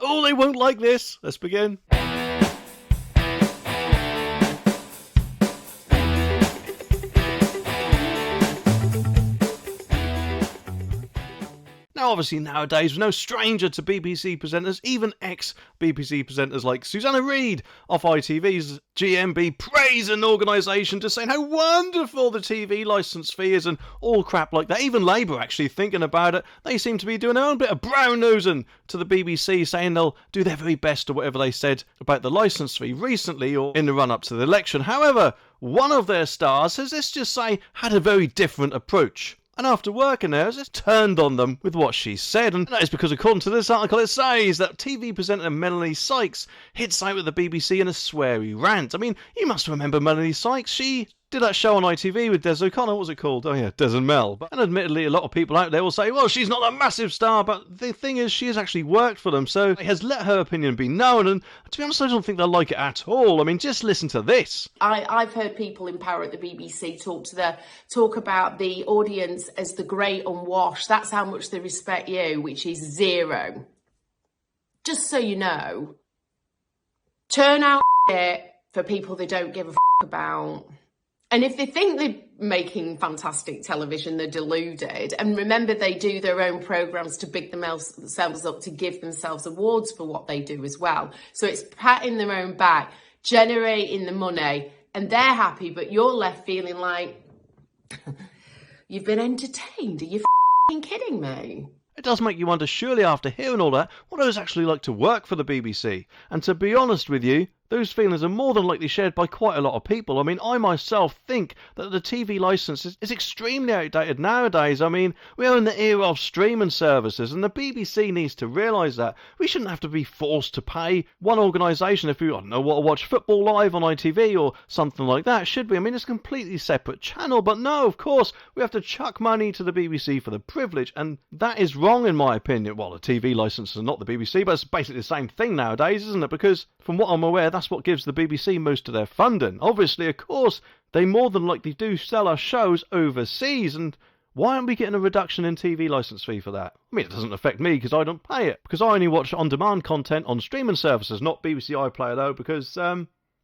Oh, they won't like this. Let's begin. Now, obviously, nowadays, we're no stranger to BBC presenters, even ex-BBC presenters like Susanna Reid off ITV's GMB praise an organisation, just saying how wonderful the TV licence fee is and all crap like that. Even Labour actually thinking about it. They seem to be doing their own bit of brown-nosing to the BBC, saying they'll do their very best or whatever they said about the licence fee recently or in the run-up to the election. However, one of their stars has, let's just say, had a very different approach. And after working there, it's turned on them with what she said. And that is because, according to this article, it says that TV presenter Melanie Sykes hits out with the BBC in a sweary rant. I mean, you must remember Melanie Sykes. She did that show on ITV with Des O'Connor. What was it called? Oh yeah, Des and Mel. And admittedly, a lot of people out there will say, well, she's not a massive star, but the thing is, she has actually worked for them, so it has let her opinion be known. And to be honest, I don't think they'll like it at all. I mean, just listen to this. I've heard people in power at the BBC talk about the audience as the great unwashed. That's how much they respect you, which is zero. Just so you know, turn out for people they don't give a about. And if they think they're making fantastic television, they're deluded. And remember, they do their own programmes to big themselves up, to give themselves awards for what they do as well. So it's patting their own back, generating the money, and they're happy, but you're left feeling like you've been entertained. Are you kidding me? It does make you wonder, surely after hearing all that, what it was actually like to work for the BBC. And to be honest with you, those feelings are more than likely shared by quite a lot of people. I mean, I myself think that the TV licence is extremely outdated nowadays. I mean, we are in the era of streaming services, and the BBC needs to realise that. We shouldn't have to be forced to pay one organisation if we, I don't know, want to watch football live on ITV or something like that, should we? I mean, it's a completely separate channel, but no, of course, we have to chuck money to the BBC for the privilege, and that is wrong in my opinion. Well, the TV licence is not the BBC, but it's basically the same thing nowadays, isn't it? Because, from what I'm aware, that's what gives the BBC most of their funding. Obviously, of course, they more than likely do sell our shows overseas, and why aren't we getting a reduction in TV licence fee for that? I mean, it doesn't affect me because I don't pay it, because I only watch on-demand content on streaming services, not BBC iPlayer though, because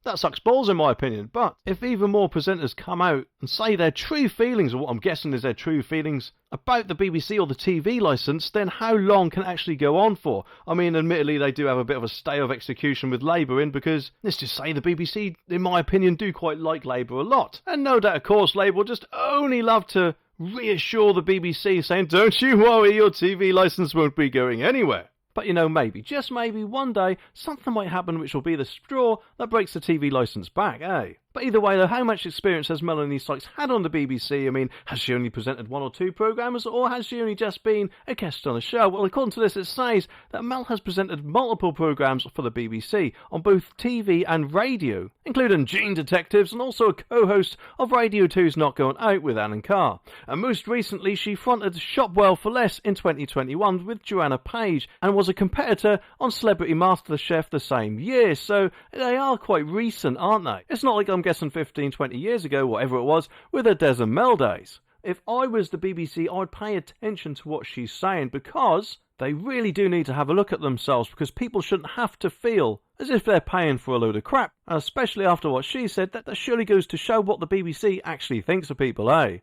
that sucks balls in my opinion. But if even more presenters come out and say their true feelings, or what I'm guessing is their true feelings, about the BBC or the TV licence, then how long can it actually go on for? I mean, admittedly, they do have a bit of a stay of execution with Labour in, because, let's just say, the BBC, in my opinion, do quite like Labour a lot. And no doubt, of course, Labour will just only love to reassure the BBC, saying, don't you worry, your TV licence won't be going anywhere. But, you know, maybe, just maybe, one day, something might happen which will be the straw that breaks the TV licence back, eh? But either way, though, how much experience has Melanie Sykes had on the BBC? I mean, has she only presented one or two programmes, or has she only just been a guest on a show? Well, according to this, it says that Mel has presented multiple programmes for the BBC on both TV and radio, including Gene Detectives, and also a co-host of Radio 2's Not Going Out with Ann and Carr. And most recently, she fronted Shop Well for Less in 2021 with Joanna Page, and was a competitor on Celebrity MasterChef the same year. So they are quite recent, aren't they? It's not like I'm guessing 15, 20 years ago, whatever it was, with her Des and Mel days. If I was the BBC, I'd pay attention to what she's saying, because they really do need to have a look at themselves, because people shouldn't have to feel as if they're paying for a load of crap. And especially after what she said, that surely goes to show what the BBC actually thinks of people, eh?